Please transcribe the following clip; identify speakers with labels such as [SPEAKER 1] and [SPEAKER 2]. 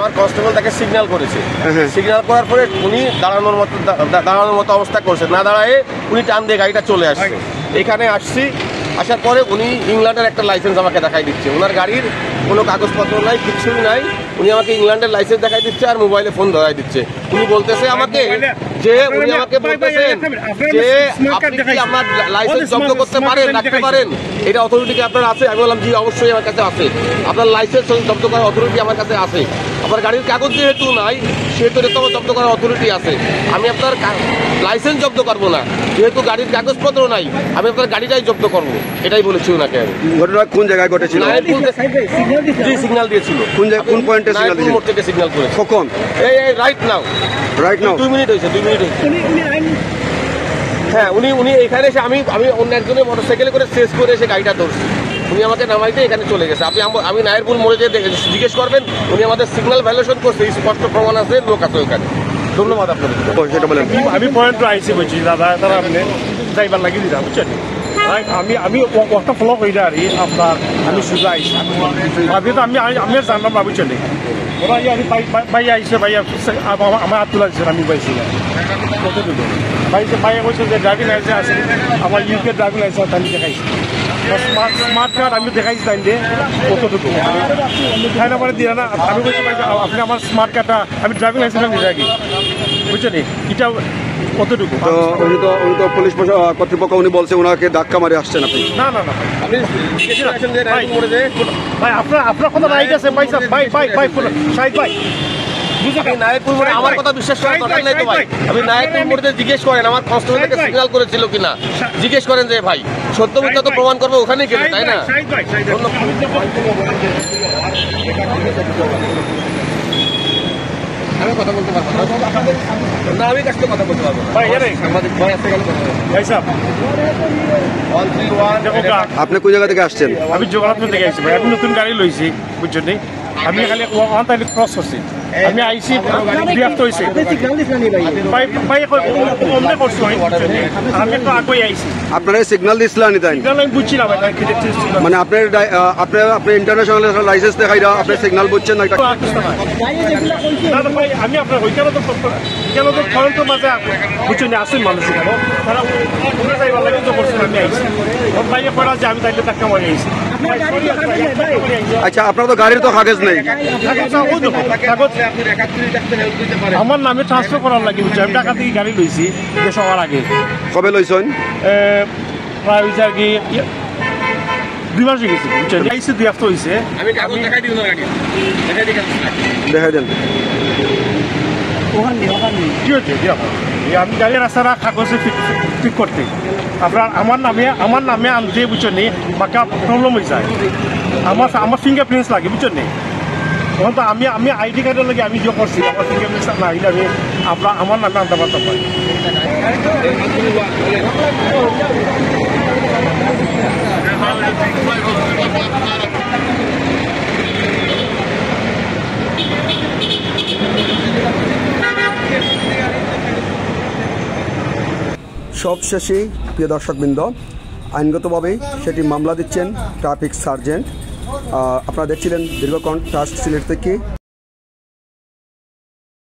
[SPEAKER 1] আমার কনস্টেবল তাকে সিগন্যাল করেছে। সিগন্যাল করার পরে উনি দাঁড়ানোর মতো অবস্থা করছে, না দাঁড়ায় উনি টান দিয়ে গাড়িটা চলে আসছে। এখানে আসার পরে উনি ইংল্যান্ডের একটা লাইসেন্স আমাকে দেখাই দিচ্ছে। ওনার গাড়ির কোনো কাগজপত্র নাই, কিছুই নাই। উনি আমাকে ইংল্যান্ডের লাইসেন্স দেখাই দিচ্ছে আর মোবাইলে ফোন ধরাই দিচ্ছে। উনি বলতেছে আমাকে যে আপনি কি আমার লাইসেন্স জব্দ করতে পারেন, রাখতে পারেন, এটা অথরিটি কি আপনার আছে? আমি বললাম জি অবশ্যই আমার কাছে আছে, আপনার লাইসেন্স জব্দ করার অথরিটি আমার কাছে আছে। আপনার গাড়ির কাগজ যেহেতু নাই সেহেতু এটা তো জব্দ করার অথরিটি আছে। আমি আপনার লাইসেন্স জব্দ করবো না, যেহেতু গাড়ির কাগজপত্র নাই আমি আপনার গাড়িটাই জব্দ করবো, এটাই বলেছি ওনাকে।
[SPEAKER 2] ঘটনা কোন জায়গায় ঘটেছিল?
[SPEAKER 1] সিগন্যাল দিয়েছিল।
[SPEAKER 2] কোন পয়েন্টে সিগন্যাল দিয়েছিল?
[SPEAKER 1] মোড় থেকে সিগন্যাল করে।
[SPEAKER 2] কখন?
[SPEAKER 1] এই রাইট নাও 2 মিনিট হয়েছে। হ্যাঁ, উনি এখানে এসে আমি অন্য একজনের মোটরসাইকেলে করে চেস করে এসে গাড়িটা ধরছি। উনি আমাকে নামাইতে এখানে চলে গেছে। আমি নায়েরপুর মোড়ে যে জিজ্ঞেস করবেন, উনি আমাদের সিগন্যাল ভ্যালিডেশন করছে, স্পষ্ট প্রমাণ আছে, লোক আছে ওখানে। ধন্যবাদ আপনাদের।
[SPEAKER 2] সেটা বলেন।
[SPEAKER 3] আমি পয়েন্ট আইসি বলছি দাদা, তারা আপনি যাইবার লাগিয়ে দিলাম, বুঝছেন? আমি ওটা ফলো করি আর আপনার আমি সোজা আইসি ভাবি তো আমি জানলাম না, বুঝছেন? ওরা ভাই আইসে, ভাই আমার হাত তোলা দিচ্ছেন, আমি পাইছিলাম কতটুকু ভাই বলছে যে ড্রাইভিং লাইসেন্স আছে, আমার ইউকে ড্রাইভিং লাইসেন্স আমি দেখাইছি, স্মার্ট কার্ড আমি দেখাইছি তাই দিয়ে কতটুকু তাই না দিয়ে না। আমি বলছি আপনি আমার স্মার্ট কার্ডটা, আমি ড্রাইভিং লাইসেন্স আমি দেখি, বুঝছেন? এটা কতটুকু
[SPEAKER 2] উনি তো পুলিশ কর্তৃপক্ষ উনি বলছে ওনাকে ধাক্কা মারে আসছেন আপনি?
[SPEAKER 3] না ভাই আপনার কথা রাইট আছে ভাই, সাহেব ভাই
[SPEAKER 1] আমার কথা বিশ্বাস করার দরকার নাই তো ভাই। আমি নায়কপুর মোড়ে জিজ্ঞেস করেন আমার কনস্টেবল থেকে সিগন্যাল করেছিল কিনা, জিজ্ঞেস করেন যে ভাই সত্য মিথ্যা তো প্রমাণ করবো ওখানেই গেলে, তাই না? আমি কথা বলতে পারবো না, আমি কাছে কথা বলতে পারবো না।
[SPEAKER 2] আপনি কোন জায়গা থেকে আসছেন?
[SPEAKER 3] আমি জগন্নাথপুর থেকে আসছি ভাই, আমি নতুন গাড়ি লইছি, বুঝছেন? আমি খালি ওয়ান টাইম ক্রস করছি, আমি আইসি বিরক্ত হয়েছি আমি একটু আগে আইসি।
[SPEAKER 2] আপনারা সিগন্যাল দিচ্ছিলেন তাই?
[SPEAKER 3] আমি বুঝছিলাম
[SPEAKER 2] মানে আপনার ইন্টারন্যাশনাল লাইসেন্স দেখাই দাও, আপনি সিগন্যাল বুঝছেন না?
[SPEAKER 3] ভাই আমি আপনার ওইখানে তো ফরন্ত মাঝে বুঝছেন আসেন মানুষ, তারা করছেন, আমি আইসি ওর বাইরে পড়া যে আমি তাইলে টাকা মারি আইসি।
[SPEAKER 2] আচ্ছা, আপনার তো গাড়ির তো কাগজ নেই?
[SPEAKER 3] আমার নামে ট্রান্সফার করার লাগে, বুঝছি? আমি টাকা থেকে গাড়ি লইছি বেশ হওয়ার আগে।
[SPEAKER 2] কবে লইছেন?
[SPEAKER 3] প্রায় হয়েছে আর কি 2 মাস হয়ে গেছে, বুঝছেন? আইসি 2 হপ্তাহ হয়েছে।
[SPEAKER 2] দেখাই দেন
[SPEAKER 3] কি হচ্ছে আমি গাড়ি রাস্তাটা কাগজে ঠিক করতে আপনার আমার নামে আনতে, বুঝছেন? বাকা প্রবলেম হয়ে যায়, আমার ফিঙ্গার প্রিন্টস লাগে, বুঝছেন? তখন তো আমি আইডি কার্ডের লাগে আমি যে করছি, আমার ফিঙ্গার প্রিন্টস না আইলে আমি আমার নামে আনতে পারতাম ভাই।
[SPEAKER 2] সবশেষে প্রিয় দর্শকবৃন্দ, আইনগতভাবে সেটি মামলা দিচ্ছেন ট্রাফিক সার্জেন্ট। আপনারা দেখছিলেন দীর্ঘক্ষণ ট্রাস্ট সিলেট থেকে